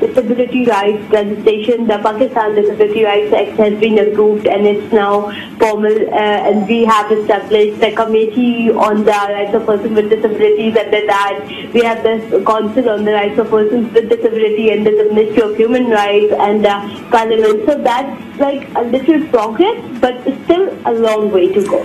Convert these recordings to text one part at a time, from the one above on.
disability rights legislation, the Pakistan Disability Rights Act has been approved and it's now formal, and we have established the committee on the rights of persons with disabilities. Under that, we have the council on the rights of persons with disability and the Ministry of Human Rights and the Parliament. So that's like a little progress, but it's still a long way to go.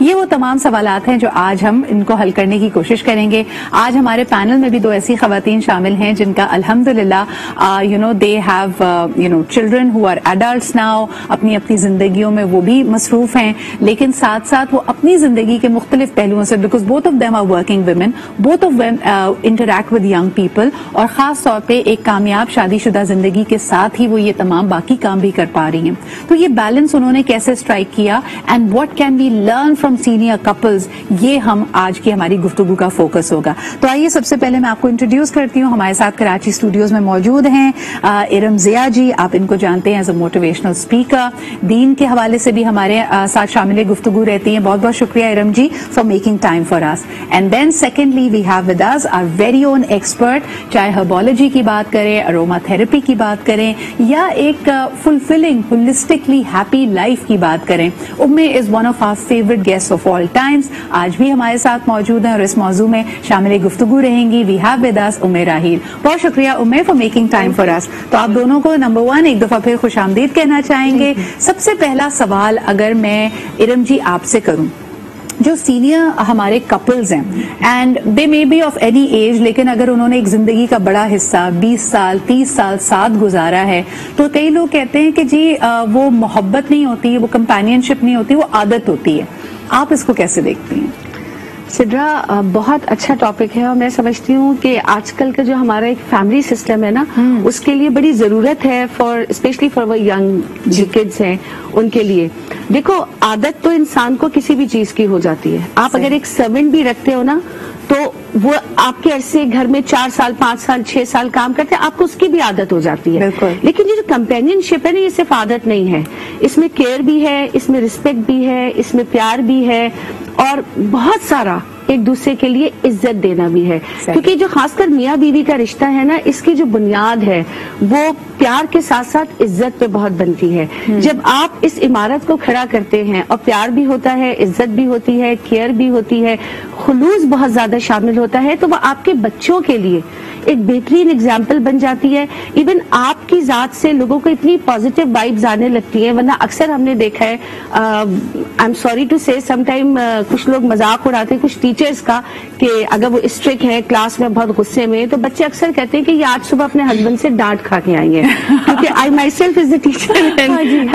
یہ وہ تمام سوالات ہیں جو آج ہم ان کو حل کرنے کی کوشش کریں گے. آج ہمارے پینل میں بھی 2 ایسی خواتین شامل ہیں جن کا الحمدللہ they have children who are adults now. اپنی اپنی زندگیوں میں وہ بھی مصروف ہیں, لیکن ساتھ ساتھ وہ اپنی زندگی کے مختلف پہلوؤں سے, because both of them are working women, both of them interact with young people, اور خاص طور پہ ایک کامیاب شادی شدہ زندگی کے ساتھ ہی وہ یہ تمام باقی کام بھی کر پا رہی ہیں. تو یہ بیلنس انہوں نے کیسے اسٹرائک کیا, and what can we learn from senior couples, یہ ہم آج کی ہماری گفتگو کا فوکس ہوگا. تو آئیے سب سے پہلے میں آپ کو انٹروڈیوس کرتی ہوں. ہمارے ساتھ کراچی اسٹوڈیوز میں موجود ہیں ارم ضیا جی. آپ ان کو جانتے ہیں ایز اے موٹیویشنل اسپیکر, دین کے حوالے سے بھی ہمارے ساتھ شامل گفتگو رہتی ہیں. بہت بہت شکریہ Iram ji for making time for us. And then secondly we have with us our very own expert, چاہے ہربالوجی کی بات کریں, اروما تھراپی کی بات کریں, یا ایک فلفلنگ ہولسٹکلی ہیپی لائف کی بات کریں. Is one of our favourite guest of all times. آج بھی ہمارے ساتھ موجود ہیں اور اس موضوع میں شامل گفتگو رہیں گی. We have with us Raheel. بہت شکریہ for making time for us. تو آپ دونوں کو نمبر 1 ایک دفعہ پھر خوش آمدید کہنا چاہیں گے. سب سے پہلا سوال اگر میں ارم جی آپ سے کروں, جو سینئر ہمارے کپلز ہیں and they may be of any age, لیکن اگر انہوں نے ایک زندگی کا بڑا حصہ 20 سال 30 سال ساتھ گزارا ہے, تو کئی لوگ کہتے ہیں کہ جی وہ محبت نہیں ہوتی, وہ کمپینین شپ نہیں ہوتی, وہ عادت ہوتی ہے. آپ اس کو کیسے دیکھتی ہیں؟ سدرا, بہت اچھا ٹاپک ہے, اور میں سمجھتی ہوں کہ آج کل کا جو ہمارا ایک فیملی سسٹم ہے نا, اس کے لیے بڑی ضرورت ہے اسپیشلی فار وہ ینگ جو کڈس ہیں ان کے لیے. دیکھو, عادت تو انسان کو کسی بھی چیز کی ہو جاتی ہے. آپ اگر ایک سرونٹ بھی رکھتے ہو نا, تو وہ آپ کے عرصے گھر میں 4 سال 5 سال 6 سال کام کرتے ہیں, آپ کو اس کی بھی عادت ہو جاتی ہے. لیکن یہ جو کمپینین شپ ہے نا, یہ صرف عادت نہیں ہے, اس میں کیئر بھی ہے, اس میں رسپیکٹ بھی ہے, اس میں پیار بھی ہے, اور بہت سارا ایک دوسرے کے لیے عزت دینا بھی ہے. کیونکہ جو خاص کر میاں بیوی کا رشتہ ہے نا, اس کی جو بنیاد ہے وہ پیار کے ساتھ ساتھ عزت پہ بہت بنتی ہے. جب آپ اس عمارت کو کھڑا کرتے ہیں اور پیار بھی ہوتا ہے, عزت بھی ہوتی ہے, کیئر بھی ہوتی ہے, خلوص بہت زیادہ شامل ہوتا ہے, تو وہ آپ کے بچوں کے لیے ایک بہترین اگزامپل بن جاتی ہے. ایون آپ کی ذات سے لوگوں کو اتنی پازیٹیو وائبز آنے لگتی ہیں. ورنہ اکثر ہم نے دیکھا ہے, آئی ایم سوری ٹو سے, سم ٹائم کچھ لوگ مذاق اڑاتے ہیں کچھ ٹیچرز کا, کہ اگر وہ اسٹرکٹ ہے کلاس میں بہت غصے میں, تو بچے اکثر کہتے ہیں کہ یہ آج صبح اپنے ہسبینڈ سے ڈانٹ کھا کے آئی ہیں. کیونکہ I myself as a teacher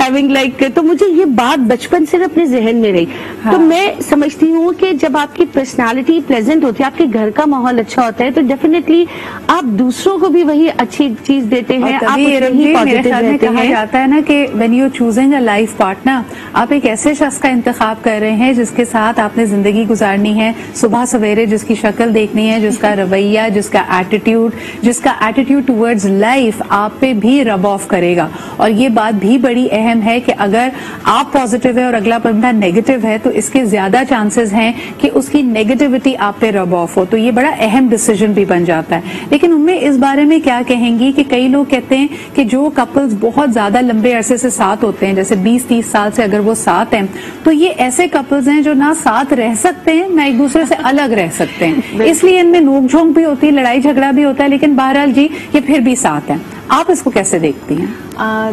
having like, تو مجھے یہ بات بچپن سے اپنے ذہن میں رہی. تو میں سمجھتی ہوں کہ جب آپ کی پرسنالٹی پلیزنٹ ہوتی ہے, آپ کے گھر کا ماحول اچھا ہوتا ہے, تو ڈیفینیٹلی آپ دوسروں کو بھی وہی اچھی چیز دیتے ہیں. کہا جاتا ہے نا کہ when you choosing a life partner, آپ ایک ایسے شخص کا انتخاب کر رہے ہیں جس کے ساتھ آپ نے زندگی گزارنی ہے, صبح سویرے جس کی شکل دیکھنی ہے, جس کا رویہ, جس کا ایٹیٹیوڈ ٹورڈز لائف آپ پہ بھی رب آف کرے گا. اور یہ بات بھی بڑی اہم ہے کہ اگر آپ پازیٹیو ہے اور اگلا بندہ نیگیٹو ہے, تو اس کے زیادہ چانسز ہیں کہ اس کی نیگیٹیوٹی آپ پہ رب آف ہو. تو یہ بڑا اہم ڈیسیجن بھی بن جاتا ہے. لیکن میں اس بارے میں کیا کہیں گی کہ کئی لوگ کہتے ہیں کہ جو کپلز بہت زیادہ لمبے عرصے سے ساتھ ہوتے ہیں, جیسے 20-30 سال سے اگر وہ ساتھ ہیں, تو یہ ایسے کپلز ہیں جو نہ ساتھ رہ سکتے ہیں نہ ایک دوسرے سے الگ رہ سکتے ہیں. اس لیے ان میں نوک جھونک بھی ہوتی ہے, لڑائی جھگڑا بھی ہوتا ہے, لیکن بہرحال جی یہ پھر بھی ساتھ ہیں. آپ اس کو کیسے دیکھتی ہیں؟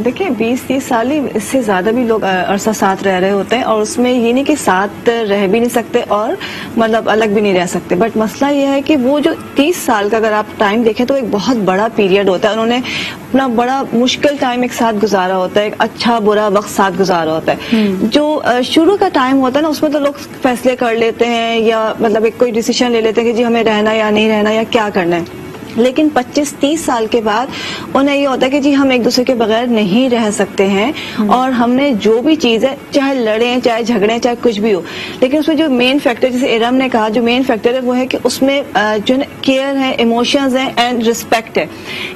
دیکھیں 20-30 سال ہی, اس سے زیادہ بھی لوگ عرصہ ساتھ رہ رہے ہوتے ہیں, اور اس میں یہ نہیں کہ ساتھ رہ بھی نہیں سکتے اور مطلب الگ بھی نہیں رہ سکتے. بٹ مسئلہ یہ ہے کہ وہ جو 30 سال کا اگر آپ ٹائم دیکھیں تو ایک بہت بڑا پیریڈ ہوتا ہے. انہوں نے اپنا بڑا مشکل ٹائم ایک ساتھ گزارا ہوتا ہے, ایک اچھا برا وقت ساتھ گزارا ہوتا ہے. جو شروع کا ٹائم ہوتا ہے نا, اس میں تو لوگ فیصلے کر لیتے ہیں, یا مطلب ایک کوئی ڈیسیشن لے لیتے ہیں کہ جی ہمیں رہنا یا نہیں رہنا یا کیا کرنا ہے. لیکن 25-30 سال کے بعد انہیں یہ ہوتا ہے کہ جی ہم ایک دوسرے کے بغیر نہیں رہ سکتے ہیں, اور ہم نے جو بھی چیز ہے, چاہے لڑیں چاہے جھگڑیں چاہے کچھ بھی ہو, لیکن اس میں جو مین فیکٹر, جیسے ارم نے کہا, جو مین فیکٹر ہے وہ ہے کہ اس میں جو کیئر ہے, ایموشنز ہیں اینڈ رسپیکٹ ہے.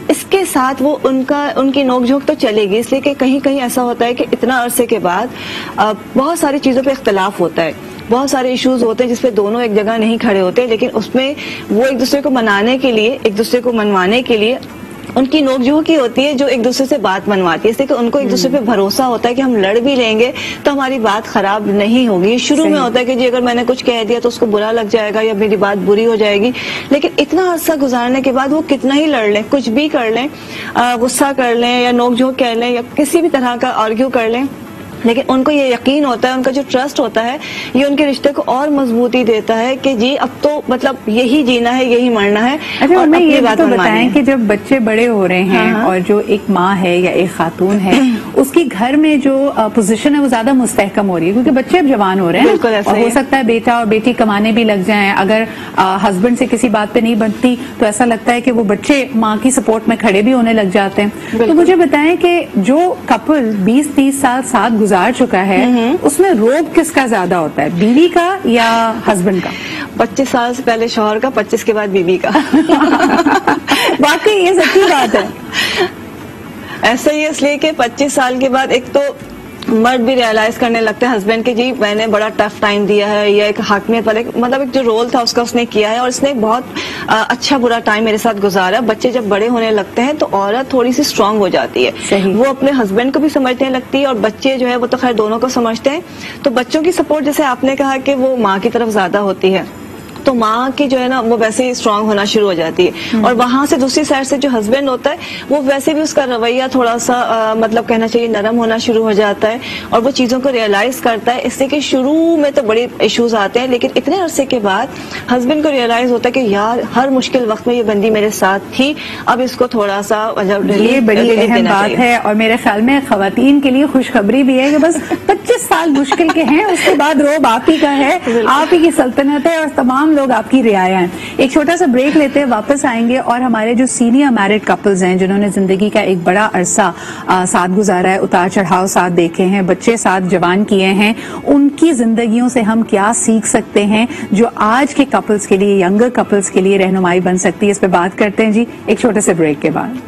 اس کے ساتھ وہ ان کی نوک جھونک تو چلے گی, اس لیے کہ کہیں کہیں ایسا ہوتا ہے کہ اتنا عرصے کے بعد بہت ساری چیزوں پہ اختلاف ہوتا ہے, بہت سارے ایشوز ہوتے ہیں جس پہ دونوں ایک جگہ نہیں کھڑے ہوتے, لیکن اس میں وہ ایک دوسرے کو منانے کے لیے, ایک دوسرے کو منوانے کے لیے ان کی نوک جھونک کی ہوتی ہے جو ایک دوسرے سے بات منواتی ہے. اس لیے کہ ان کو ایک دوسرے پہ بھروسہ ہوتا ہے کہ ہم لڑ بھی لیں گے تو ہماری بات خراب نہیں ہوگی. شروع میں ہوتا ہے کہ جی اگر میں نے کچھ کہہ دیا تو اس کو برا لگ جائے گا یا میری بات بری ہو جائے گی, لیکن اتنا عرصہ گزارنے کے بعد وہ کتنا ہی لڑ لیں, کچھ بھی کر لیں, غصہ کر لیں یا نوک جھونک کر لیں یا کسی بھی طرح کا آرگیو کر لیں, لیکن ان کو یہ یقین ہوتا ہے, ان کا جو ٹرسٹ ہوتا ہے یہ ان کے رشتے کو اور مضبوطی دیتا ہے کہ جی اب تو مطلب یہی جینا ہے, یہی مرنا ہے. اچھا ہمیں یہ بات تو بتائیں کہ جب بچے بڑے ہو رہے ہیں اور جو ایک ماں ہے یا ایک خاتون ہے اس کی گھر میں جو پوزیشن ہے وہ زیادہ مستحکم ہو رہی ہے کیونکہ بچے اب جوان ہو رہے ہیں, اور ہو سکتا ہے بیٹا اور بیٹی کمانے بھی لگ جائیں, اگر ہسبینڈ سے کسی بات پہ نہیں بنتی تو ایسا لگتا ہے کہ وہ بچے ماں کی سپورٹ میں کھڑے بھی ہونے لگ جاتے ہیں. تو مجھے بتائیں کہ جو کپل 20-30 سال ساتھ گزار چکا ہے اس میں روب کس کا زیادہ ہوتا ہے, بیوی کا یا ہسبینڈ کا؟ 25 سال سے پہلے شوہر کا, 25 کے بعد بیوی کا. واقعی یہ سچی بات ہے. ایسا ہی اس لیے کہ 25 سال کے بعد ایک تو مرد بھی ریئلائز کرنے لگتے ہیں ہسبینڈ کہ جی میں نے بڑا ٹف ٹائم دیا ہے, یا ایک حاکمیت والے مطلب ایک جو رول تھا اس کا اس نے کیا ہے, اور اس نے بہت اچھا برا ٹائم میرے ساتھ گزارا. بچے جب بڑے ہونے لگتے ہیں تو عورت تھوڑی سی اسٹرانگ ہو جاتی ہے, وہ اپنے ہسبینڈ کو بھی سمجھنے لگتی ہے, اور بچے جو ہے وہ تو خیر دونوں کو سمجھتے ہیں. تو بچوں کی سپورٹ جیسے آپ نے کہا کہ وہ ماں کی طرف زیادہ ہوتی ہے, تو ماں کی جو ہے نا وہ ویسے ہی اسٹرانگ ہونا شروع ہو جاتی ہے. اور وہاں سے دوسری سائڈ سے جو ہسبینڈ ہوتا ہے وہ ویسے بھی اس کا رویہ تھوڑا سا مطلب کہنا چاہیے نرم ہونا شروع ہو جاتا ہے, اور وہ چیزوں کو ریئلائز کرتا ہے. اس سے کہ شروع میں تو بڑے ایشوز آتے ہیں, لیکن اتنے عرصے کے بعد ہسبینڈ کو ریئلائز ہوتا ہے کہ یار ہر مشکل وقت میں یہ بندی میرے ساتھ تھی, اب اس کو تھوڑا سا یہ بڑی اہم بات ہے. اور میرے خیال میں خواتین کے لیے خوشخبری بھی ہے کہ بس 25 سال مشکل کے ہیں, اس کے بعد روب آپ ہی کا ہے, آپ ہی کی سلطنت ہے, اور تمام لوگ آپ کی رعایا ہیں. ایک چھوٹا سا بریک لیتے ہیں, واپس آئیں گے اور ہمارے جو سینئر میرڈ کپلز ہیں جنہوں نے زندگی کا ایک بڑا عرصہ ساتھ گزارا ہے, اتار چڑھاؤ ساتھ دیکھے ہیں, بچے ساتھ جوان کیے ہیں, ان کی زندگیوں سے ہم کیا سیکھ سکتے ہیں جو آج کے کپلز کے لیے, ینگر کپلز کے لیے رہنمائی بن سکتی ہے, اس پہ بات کرتے ہیں جی ایک چھوٹے سے بریک کے بعد.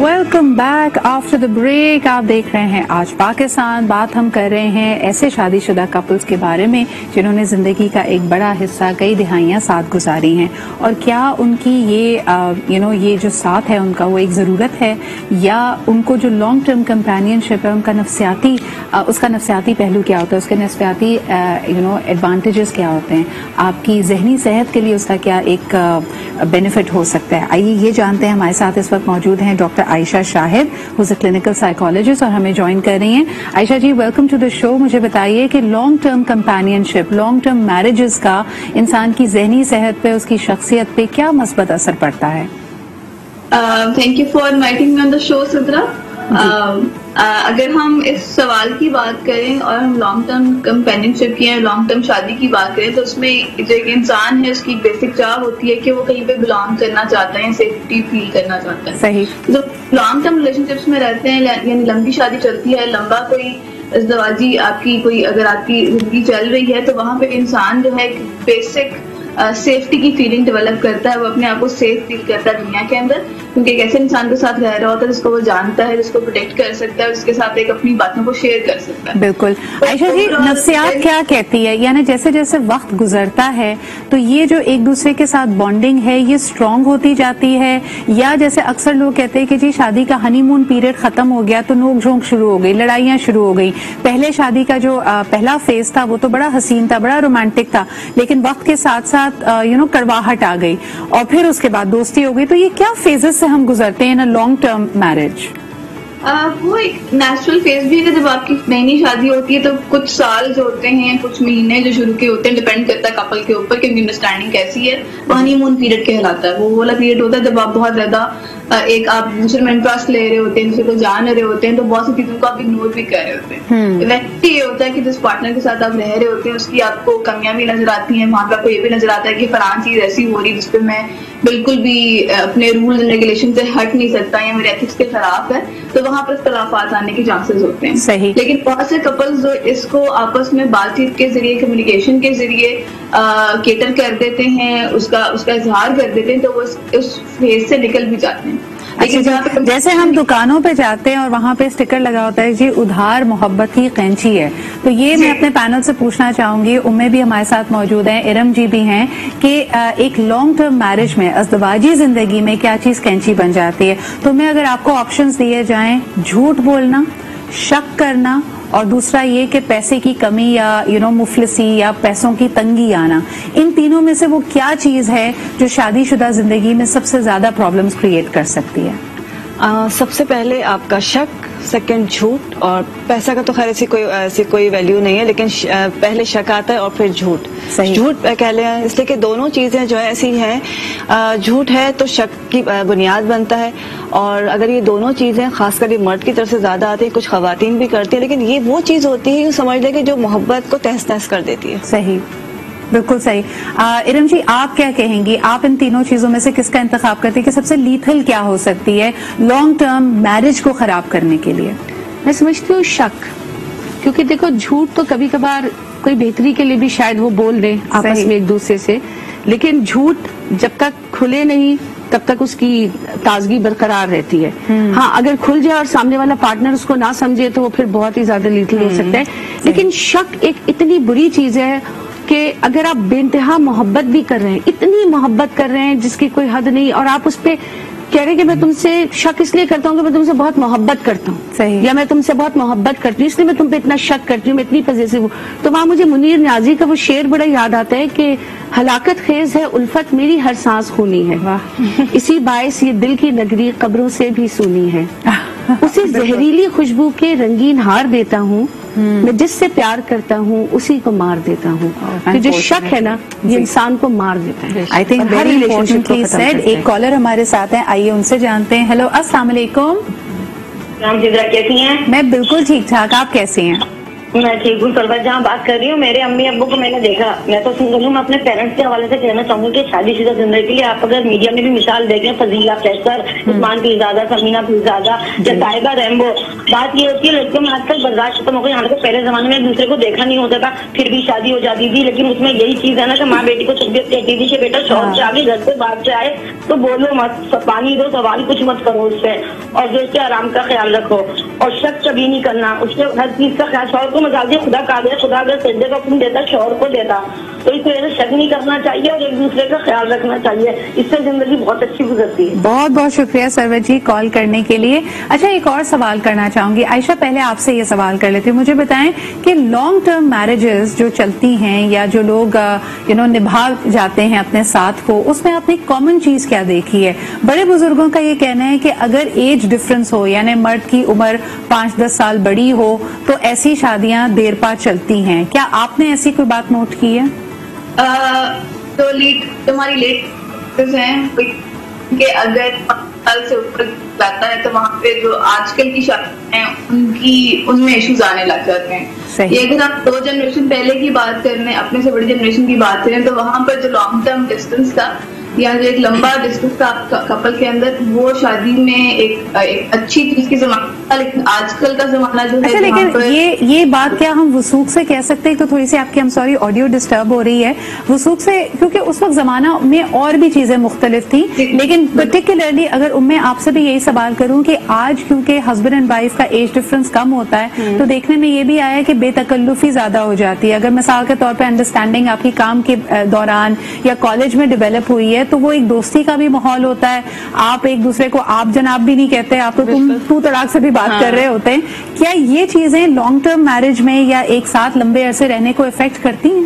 Welcome back after the break. آپ دیکھ رہے ہیں آج پاکستان. بات ہم کر رہے ہیں ایسے شادی شدہ کپلز کے بارے میں جنہوں نے زندگی کا ایک بڑا حصہ کئی دہائیاں ساتھ گزاری ہیں, اور کیا ان کی یہ جو ساتھ ہے ان کا وہ ایک ضرورت ہے, یا ان کو جو لانگ ٹرم کمپینین شپ ہے ان کا اس کا نفسیاتی پہلو کیا ہوتا ہے, اس کے نفسیاتی ایڈوانٹیجز کیا ہوتے ہیں, آپ کی ذہنی صحت کے لیے اس کا کیا ایک بینیفٹ ہو سکتا ہے. آئیے یہ جانتے ہیں. ہمارے ساتھ اس وقت موجود ہیں doctor Ayesha Shahid, who is a clinical psychologist, اور ہمیں جوائن کر رہی ہیں. Ayesha ji welcome to the show. مجھے بتائیے کہ long term companionship, long term marriages کا انسان کی ذہنی صحت پہ, اس کی شخصیت پہ کیا مثبت اثر پڑتا ہے؟ Thank you for inviting me on the show Sidra. اگر ہم اس سوال کی بات کریں اور ہم لانگ ٹرم کمپینین شپ کی یا لانگ ٹرم شادی کی بات کریں تو اس میں جو ایک انسان ہے اس کی بیسک چاہ ہوتی ہے کہ وہ کہیں پہ بلانگ کرنا چاہتا ہے, سیفٹی فیل کرنا چاہتا ہے. صحیح. جو لانگ ٹرم ریلیشن شپس میں رہتے ہیں, یعنی لمبی شادی چلتی ہے, لمبا کوئی ازدواجی آپ کی کوئی اگر آپ کی زندگی چل رہی ہے, تو وہاں پہ انسان جو ہے بیسک سیفٹی کی فیلنگ ڈیولپ کرتا ہے, وہ اپنے آپ کو سیف فیل کرتا ہے دنیا کے اندر, کیونکہ ایک ایسے انسان کے ساتھ رہ رہا ہوتا ہے جس کو وہ جانتا ہے, جس کو پروٹیکٹ کر سکتا ہے, اس کے ساتھ ایک اپنی باتوں کو شیئر کر سکتا ہے. بالکل. عائشہ جی نفسیات کیا کہتی ہے, یعنی جیسے جیسے وقت گزرتا ہے تو یہ جو ایک دوسرے کے ساتھ بانڈنگ ہے یہ اسٹرانگ ہوتی جاتی ہے, یا جیسے اکثر لوگ کہتے ہیں کہ جی شادی کا ہنی مون پیریڈ ختم ہو گیا تو نوک جھونک شروع ہو گئی, لڑائیاں شروع ہو گئی, پہلے شادی کا جو پہلا فیز تھا وہ تو بڑا حسین تھا, بڑا رومانٹک تھا, لیکن وقت کے ساتھ ساتھ کڑواہٹ آ گئی, اور پھر اس کے بعد دوستی ہو گئی. تو یہ کیا فیزز سے ہم گزرتے ہیں لانگ ٹرم میرج؟ وہ ایک نیچرل فیز بھی ہے. جب آپ کی نئی نئی شادی ہوتی ہے تو کچھ سال جو ہوتے ہیں, کچھ مہینے جو شروع کے ہوتے ہیں, ڈیپینڈ کرتا ہے کپل کے اوپر کہ ان کی انڈرسٹینڈنگ کیسی ہے. وہ ہنی مون پیریڈ کہلاتا ہے. وہ والا پیریڈ ہوتا ہے جب آپ بہت زیادہ ایک آپ دوسرے میں انٹرسٹ لے رہے ہوتے ہیں, دوسرے کو جان رہے ہوتے ہیں, تو بہت سی چیزوں کو آپ اگنور بھی کر رہے ہوتے ہیں. ویسے یہ ہوتا ہے کہ جس پارٹنر کے ساتھ آپ رہ رہے ہوتے ہیں اس کی آپ کو کمیاں بھی نظر آتی ہیں, وہاں پہ آپ کو یہ بھی نظر آتا ہے کہ فلاں چیز ایسی ہو رہی جس پہ میں بالکل بھی اپنے رولز اینڈ ریگولیشن سے ہٹ نہیں سکتا یا میرے ایتھکس کے خلاف ہے, تو وہاں پر اختلافات آنے کے چانسز ہوتے ہیں. صحیح. لیکن بہت سے کپلز جو اس کو آپس میں بات چیت کے ذریعے, کمیونیکیشن کے ذریعے کیٹر کر دیتے ہیں, اس کا اظہار کر دیتے ہیں, تو وہ اس فیز سے نکل بھی جاتے ہیں. جیسے ہم دکانوں پہ جاتے ہیں اور وہاں پہ اسٹیکر لگا ہوتا ہے جی ادھار محبت کی قینچی ہے, تو یہ میں اپنے پینل سے پوچھنا چاہوں گی, امیں بھی ہمارے ساتھ موجود ہیں, ارم جی بھی ہیں, کہ ایک لانگ ٹرم میرج میں, ازدواجی زندگی میں کیا چیز قینچی بن جاتی ہے. تو میں اگر آپ کو آپشنز دیے جائیں, جھوٹ بولنا, شک کرنا, اور دوسرا یہ کہ پیسے کی کمی یا مفلسی یا پیسوں کی تنگی آنا، ان تینوں میں سے وہ کیا چیز ہے جو شادی شدہ زندگی میں سب سے زیادہ پرابلمز کریٹ کر سکتی ہے؟ سب سے پہلے آپ کا شک، سیکنڈ جھوٹ، اور پیسہ کا تو خیر ایسی کوئی ویلیو نہیں ہے، لیکن پہلے شک آتا ہے اور پھر جھوٹ. جھوٹ کہہ لیں اس لیے کہ دونوں چیزیں جو ہے ایسی ہیں، جھوٹ ہے تو شک کی بنیاد بنتا ہے، اور اگر یہ دونوں چیزیں خاص کر یہ مرد کی طرف سے زیادہ آتی ہیں، کچھ خواتین بھی کرتی ہیں، لیکن یہ وہ چیز ہوتی ہے، یوں سمجھ لیں کہ جو محبت کو تہس نہس کر دیتی ہے. صحیح، بالکل صحیح. ارم جی آپ کیا کہیں گی؟ آپ ان تینوں چیزوں میں سے کس کا انتخاب کرتی ہیں کہ سب سے لیتھل کیا ہو سکتی ہے لانگ ٹرم میرج کو خراب کرنے کے لیے؟ میں سمجھتی ہوں شک، کیونکہ دیکھو جھوٹ تو کبھی کبھار کوئی بہتری کے لیے بھی شاید وہ بول دیں آپس میں ایک دوسرے سے، لیکن جھوٹ جب تک کھلے نہیں تب تک اس کی تازگی برقرار رہتی ہے. ہاں اگر کھل جائے اور سامنے والا پارٹنر اس کو نہ سمجھے تو وہ پھر بہت ہی زیادہ لیتھل ہو سکتا ہے. لیکن شک ایک اتنی بری چیز ہے کہ اگر آپ بے انتہا محبت بھی کر رہے ہیں، اتنی محبت کر رہے ہیں جس کی کوئی حد نہیں، اور آپ اس پہ کہہ رہے ہیں کہ میں تم سے شک اس لیے کرتا ہوں کہ میں تم سے بہت محبت کرتا ہوں، یا میں تم سے بہت محبت کرتی ہوں اس لیے میں تم پہ اتنا شک کرتی ہوں، میں اتنی پوزیسو ہوں. تو وہاں مجھے منیر نیازی کا وہ شعر بڑا یاد آتا ہے کہ ہلاکت خیز ہے الفت میری ہر سانس خونی ہے، اسی باعث یہ دل کی نگری قبروں سے بھی سونی ہے، اسے زہریلی خوشبو کے رنگین ہار دیتا ہوں، میں جس سے پیار کرتا ہوں اسی کو مار دیتا ہوں. تو جو شک ہے نا یہ انسان کو مار دیتا ہے. I think very importantly said. ایک کالر ہمارے ساتھ ہیں، آئیے ان سے جانتے ہیں. ہیلو، السلام علیکم. کیسی ہیں؟ میں بالکل ٹھیک ٹھاک، آپ کیسی ہیں؟ میں ٹھیک ہوں. طلبہ جہاں بات کر رہی ہوں، میرے امی ابو کو میں نے دیکھا، میں تو سنگل ہوں. میں اپنے پیرنٹس کے حوالے سے کہنا چاہوں گی کہ شادی شدہ زندگی کے لیے آپ اگر میڈیا میں بھی مثال دیکھیں، فضیلہ فیصل، عثمان پیرزادہ، سمینا پیرزادہ یا صاحبہ ریمبو، بات یہ ہوتی ہے لڑکیوں میں آج کل برداشت ختم ہو گئی. حالانکہ پہلے زمانے میں ایک دوسرے کو دیکھا نہیں ہوتا تھا پھر بھی شادی ہو جاتی تھی، لیکن اس میں یہی چیز ہے نا کہ ماں بیٹی کو تربیت کہتی تھی کہ بیٹا شوق سے آگے گھر سے باہر سے آئے تو بولو مت، پانی دو، سوال کچھ مت کرو اس سے، اور جو اس کے آرام کا خیال رکھو، اور شک کبھی نہیں کرنا. اس کے ہر چیز کا خیال، شوہر کو مزاج خدا کا دے، خدا اگر سجدے کا حکم دیتا شوہر کو دیتا، تو اس وجہ سے شک نہیں کرنا چاہیے اور ایک دوسرے کا خیال رکھنا چاہیے. اس سے زندگی بہت اچھی گزرتی ہے. بہت بہت شکریہ سرور جی کال کرنے کے لیے. اچھا ایک اور سوال کرنا چاہوں گی. عائشہ پہلے آپ سے یہ سوال کر لیتی ہوں، مجھے بتائیں کہ لانگ ٹرم میرجز جو چلتی ہیں یا جو لوگ نبھا جاتے ہیں اپنے ساتھ کو، اس میں آپ نے کامن چیز کیا دیکھی ہے؟ بڑے بزرگوں کا یہ کہنا ہے کہ اگر ایج ڈفرنس ہو، یعنی مرد کی عمر 5-10 سال بڑی ہو تو ایسی شادیاں دیر پا چلتی ہیں. کیا آپ نے ایسی کوئی بات نوٹ کی ہے؟ تو تمہاری لیٹ ہیں کہ اگر 5 سال سے اوپر جاتا ہے تو وہاں پہ جو آج کل کی شادیاں ہیں ان میں ایشوز آنے لگ جاتے ہیں. یہ اگر آپ 2 جنریشن پہلے کی بات کر لیں، اپنے سے بڑی جنریشن کی بات کریں، تو وہاں پر جو لانگ ٹرم ڈسٹینس تھا یا جو ایک لمبا ڈسٹینس تھا کپل کے اندر، وہ شادی میں ایک اچھی چیز کی زمانہ تھا. لیکن آج کل کا زمانہ جو ہے، لیکن یہ بات کیا ہم وثوق سے کہہ سکتے ہیں؟ تو تھوڑی سی آپ کی سوری آڈیو ڈسٹرب ہو رہی ہے. وثوق سے، کیونکہ اس وقت زمانہ میں اور بھی چیزیں مختلف تھیں، لیکن پرٹیکولرلی اگر میں آپ سے بھی یہی سوال کروں کہ آج کیونکہ ہسبینڈ اینڈ وائف کا ایج ڈفرنس کم ہوتا ہے تو دیکھنے میں یہ بھی آیا کہ بے تکلفی زیادہ ہو جاتی ہے. اگر مثال کے طور پہ انڈرسٹینڈنگ آپ کی کام کے دوران یا کالج میں ڈیولپ ہوئی ہے تو وہ ایک دوستی کا بھی ماحول ہوتا ہے. آپ ایک دوسرے کو آپ جناب بھی نہیں کہتے، آپ تو طلاق سے بھی بات کر رہے ہوتے ہیں. کیا یہ چیزیں لانگ ٹرم میرج میں یا ایک ساتھ لمبے عرصے رہنے کو افیکٹ کرتی ہیں؟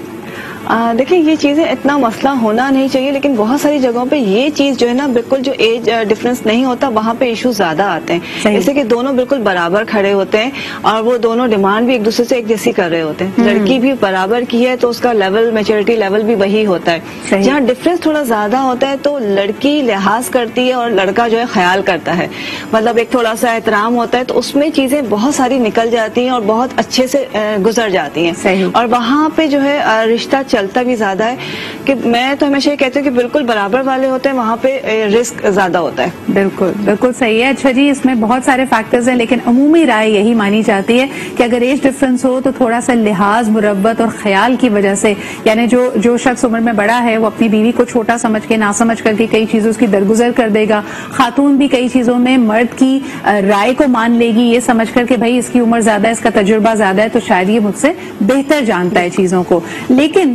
دیکھیں یہ چیزیں اتنا مسئلہ ہونا نہیں چاہیے، لیکن بہت ساری جگہوں پہ یہ چیز جو ہے نا بالکل جو ایج ڈفرنس نہیں ہوتا وہاں پہ ایشو زیادہ آتے ہیں. جیسے کہ دونوں بالکل برابر کھڑے ہوتے ہیں اور وہ دونوں ڈیمانڈ بھی ایک دوسرے سے ایک جیسی کر رہے ہوتے ہیں. لڑکی بھی برابر کی ہے تو اس کا لیول، میچورٹی لیول بھی وہی ہوتا ہے. جہاں ڈفرنس تھوڑا زیادہ ہوتا ہے تو لڑکی لحاظ کرتی ہے اور لڑکا جو ہے خیال کرتا ہے، مطلب ایک تھوڑا سا احترام ہوتا ہے، تو اس میں چیزیں بہت ساری نکل جاتی ہیں اور بہت اچھے سے گزر جاتی ہیں. اور وہاں پہ جو ہے رشتہ چلتا بھی زیادہ ہے. کہ میں تو ہمیشہ یہ کہتی ہوں کہ بالکل برابر والے ہوتے ہیں، وہاں پہ رسک زیادہ ہوتا ہے. بالکل بالکل صحیح ہے. اچھا جی، اس میں بہت سارے فیکٹرز ہیں لیکن عمومی رائے یہی مانی جاتی ہے کہ اگر ایج ڈفرنس ہو تو تھوڑا سا لحاظ، مروت اور خیال کی وجہ سے، یعنی جو شخص عمر میں بڑا ہے وہ اپنی بیوی کو چھوٹا سمجھ کے، نہ سمجھ کر کے کئی چیزوں کی درگزر کر دے گا. خاتون بھی کئی چیزوں میں مرد کی رائے کو مان لے گی، یہ سمجھ کر کہ بھائی اس کی عمر زیادہ ہے، اس کا تجربہ زیادہ ہے تو شاید یہ مجھ سے بہتر جانتا ہے چیزوں کو. لیکن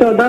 14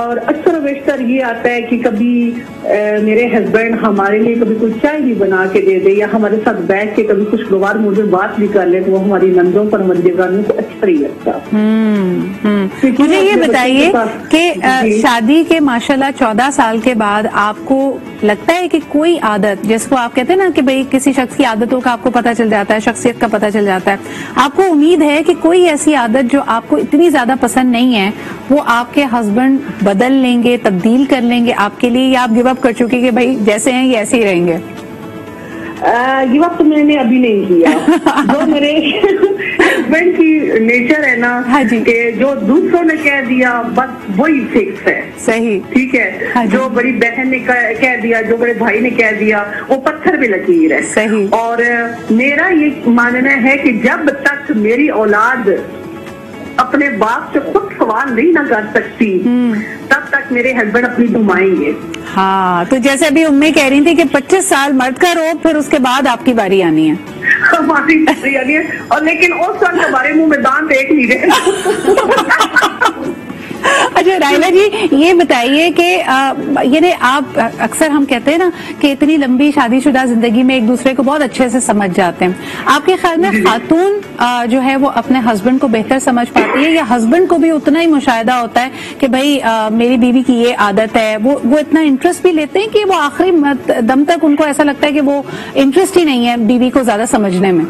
اور اکثر و بیشتر یہ آتا ہے کہ کبھی میرے ہسبینڈ ہمارے لیے کبھی کوئی چائے بھی بنا کے دے دے یا ہمارے ساتھ بیٹھ کے کبھی خوشگوار مجھے بات بھی کر لے تو وہ ہماری نندوں پر ہماری دیورانیوں کو اچھا نہیں لگتا. مجھے یہ بتائیے کہ شادی کے ماشاءاللہ 14 سال کے بعد آپ کو لگتا ہے کہ کوئی عادت جس کو آپ کہتے ہیں نا کہ بھئی کسی شخص کی عادتوں کا آپ کو پتہ چل جاتا ہے, شخصیت کا پتہ چل جاتا ہے, آپ کو امید ہے کہ کوئی ایسی عادت جو آپ کو اتنی زیادہ پسند نہیں ہے وہ آپ کے ہسبینڈ بدل لیں گے, تبدیل کر لیں گے آپ کے لیے, یا آپ گیو اپ کر چکے کہ بھائی جیسے ہیں یہ ایسے ہی رہیں گے؟ یہ وقت میں نے ابھی نہیں کیا. جو میرے ہسبینڈ کی نیچر ہے نا کہ جو دوسروں نے کہہ دیا بس وہی فکس ہے. صحیح, ٹھیک ہے. جو بڑی بہن نے کہہ دیا, جو بڑے بھائی نے کہہ دیا, وہ پتھر پہ لکیر ہے. صحیح. اور میرا یہ ماننا ہے کہ جب تک میری اولاد اپنے باپ سے خود سوال نہیں نہ کر سکتی تب تک میرے ہسبینڈ اپنی گھمائیں گے. ہاں, تو جیسے ابھی امی کہہ رہی تھی کہ 25 سال مرد کا رو, پھر اس کے بعد آپ کی باری آنی ہے. ہماری باری آنی ہے, اور لیکن اس وقت ہمارے منہ میں دانت ایک نہیں رہے. اچھا رائلا جی یہ بتائیے کہ یعنی آپ اکثر ہم کہتے ہیں نا کہ اتنی لمبی شادی شدہ زندگی میں ایک دوسرے کو بہت اچھے سے سمجھ جاتے ہیں, آپ کے خیال میں خاتون جو ہے وہ اپنے ہسبینڈ کو بہتر سمجھ پاتی ہے, یا ہسبینڈ کو بھی اتنا ہی مشاہدہ ہوتا ہے کہ بھائی میری بیوی کی یہ عادت ہے, وہ اتنا انٹرسٹ بھی لیتے ہیں کہ وہ آخری دم تک ان کو ایسا لگتا ہے کہ وہ انٹرسٹ ہی نہیں ہے بیوی کو زیادہ سمجھنے میں؟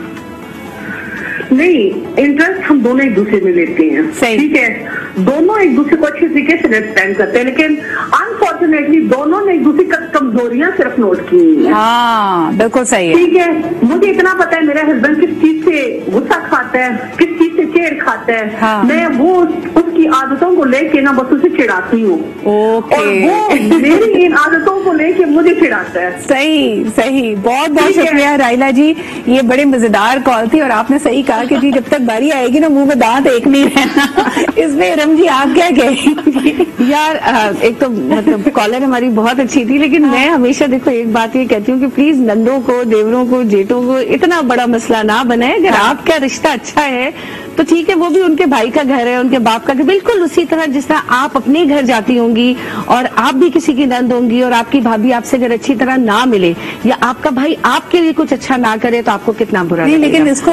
نہیں, انٹرسٹ ہم دونوں ایک دوسرے میں لیتے ہیں. ٹھیک ہے, دونوں ایک دوسرے کو اچھی طریقے سے ریسپینڈ کرتے ہیں, لیکن انفارچونیٹلی دونوں نے ایک دوسرے کی کمزوریاں صرف نوٹ کی ہیں. ہاں بالکل صحیح ہے. ٹھیک ہے, مجھے اتنا پتا ہے میرا ہسبینڈ کس چیز سے غصہ کھاتا ہے, کس چیز سے چیڑ کھاتا ہے. میں وہ اس کی عادتوں کو لے کے نا بس اسے چڑھاتی ہوں, اور وہ میری ان عادتوں کو لے کے مجھے چڑھاتا ہے. صحیح صحیح, بہت بہت شکریہ رائلا جی, یہ بڑی مزیدار کال تھی, اور آپ نے صحیح کہا کہ جی جب تک باری آئے گی نا منہ میں دانت ایک نہیں رہنا. اس میں رم جی آپ کیا کہیں گی؟ یار ایک تو مطلب کالر ہماری بہت اچھی تھی, لیکن میں ہمیشہ دیکھو ایک بات یہ کہتی ہوں کہ پلیز نندوں کو, دیوروں کو, جیٹوں کو اتنا بڑا مسئلہ نہ بنائے. اگر آپ کا رشتہ اچھا ہے تو ٹھیک ہے, وہ بھی ان کے بھائی کا گھر ہے, ان کے باپ کا گھر, بالکل اسی طرح جس طرح آپ اپنے گھر جاتی ہوں گی اور آپ بھی کسی کی نند ہوں گی, اور آپ کی بھابھی آپ سے اگر اچھی طرح نہ ملے یا آپ کا بھائی آپ کے لیے کچھ اچھا نہ کرے تو آپ کو کتنا برا لگے گا. لیکن اس کو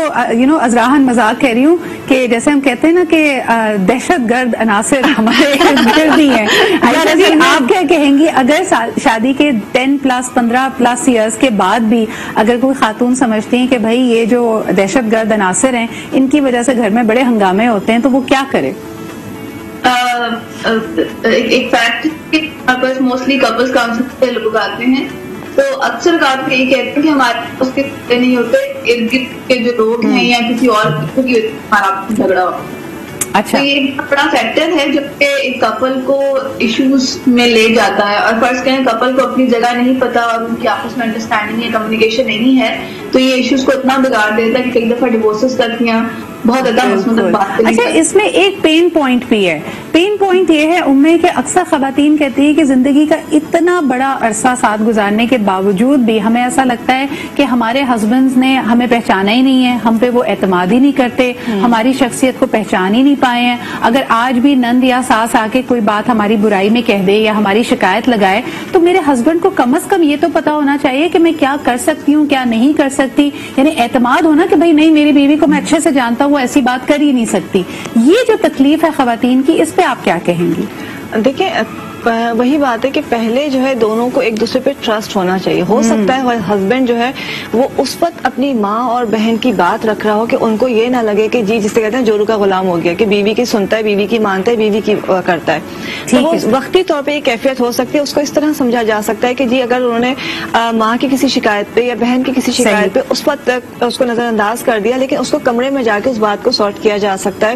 ازراہن مذاق کہہ رہی ہوں کہ جیسے ہم کہتے ہیں نا کہ دہشت گرد عناصر ہمارے گرد ہی ہیں. آپ کیا کہیں گی اگر شادی کے 10+ 15+ ایئرس کے بعد بھی اگر کوئی خاتون سمجھتی ہیں کہ بھائی یہ جو دہشت گرد عناصر ہیں ان کی وجہ سے گھر میں بڑے ہنگامے ہوتے ہیں, تو وہ کیا کرے؟ ایک فیکٹ موسٹلی کپلز کاؤنسلنگ سے لوگ آتے ہیں تو اکثر آپ یہی کہتے ہیں کہ ہمارے پاس اس کے نہیں ہوتے, ارد گرد کے جو لوگ ہیں یا کسی اور کی ہمارا جھگڑا ہو. اچھا, تو یہ بڑا فیکٹر ہے جو کہ ایک کپل کو ایشوز میں لے جاتا ہے. اور فرض کریں کپل کو اپنی جگہ نہیں پتا اور ان کی آپس میں انڈرسٹینڈنگ یا کمیونیکیشن نہیں ہے تو یہ ایشوز کو اتنا بگاڑ دیتا ہے کہ کئی دفعہ ڈیورسز تک یا بہت زیادہ بات. اچھا, اس میں ایک پین پوائنٹ بھی ہے. پین پوائنٹ یہ ہے امّے کہ اکثر خواتین کہتی ہیں کہ زندگی کا اتنا بڑا عرصہ ساتھ گزارنے کے باوجود بھی ہمیں ایسا لگتا ہے کہ ہمارے ہسبینڈز نے ہمیں پہچانا ہی نہیں ہے, ہم پہ وہ اعتماد ہی نہیں کرتے, ہماری شخصیت کو پہچان ہی نہیں پائے ہیں. اگر آج بھی نند یا ساس آ کے کوئی بات ہماری برائی میں کہہ دے یا ہماری شکایت لگائے تو میرے ہسبینڈ کو کم از کم یہ تو پتا ہونا چاہیے کہ میں کیا کر سکتی ہوں, کیا نہیں کر سکتی. یعنی اعتماد ہونا کہ بھائی نہیں, میری بیوی کو میں اچھے سے جانتا ہوں, وہ ایسی بات کر ہی نہیں سکتی. یہ جو تکلیف ہے خواتین کی, اس پہ آپ کیا کہیں گی؟ دیکھیں وہی بات ہے کہ پہلے جو ہے دونوں کو ایک دوسرے پہ ٹرسٹ ہونا چاہیے. ہو سکتا ہے ہسبینڈ جو ہے وہ اس وقت اپنی ماں اور بہن کی بات رکھ رہا ہو کہ ان کو یہ نہ لگے کہ جی جسے کہتے ہیں جورو کا غلام ہو گیا, کہ بیوی کی سنتا ہے, بیوی کی مانتا ہے, بیوی کی کرتا ہے. تو وہ وقتی طور پہ یہ کیفیت ہو سکتی ہے. اس کو اس طرح سمجھا جا سکتا ہے کہ جی اگر انہوں نے ماں کی کسی شکایت پہ یا بہن کی کسی شکایت پہ اس وقت تک اس کو نظر انداز کر دیا, لیکن اس کو کمرے میں جا کے اس بات کو سارٹ کیا جا سکتا ہے.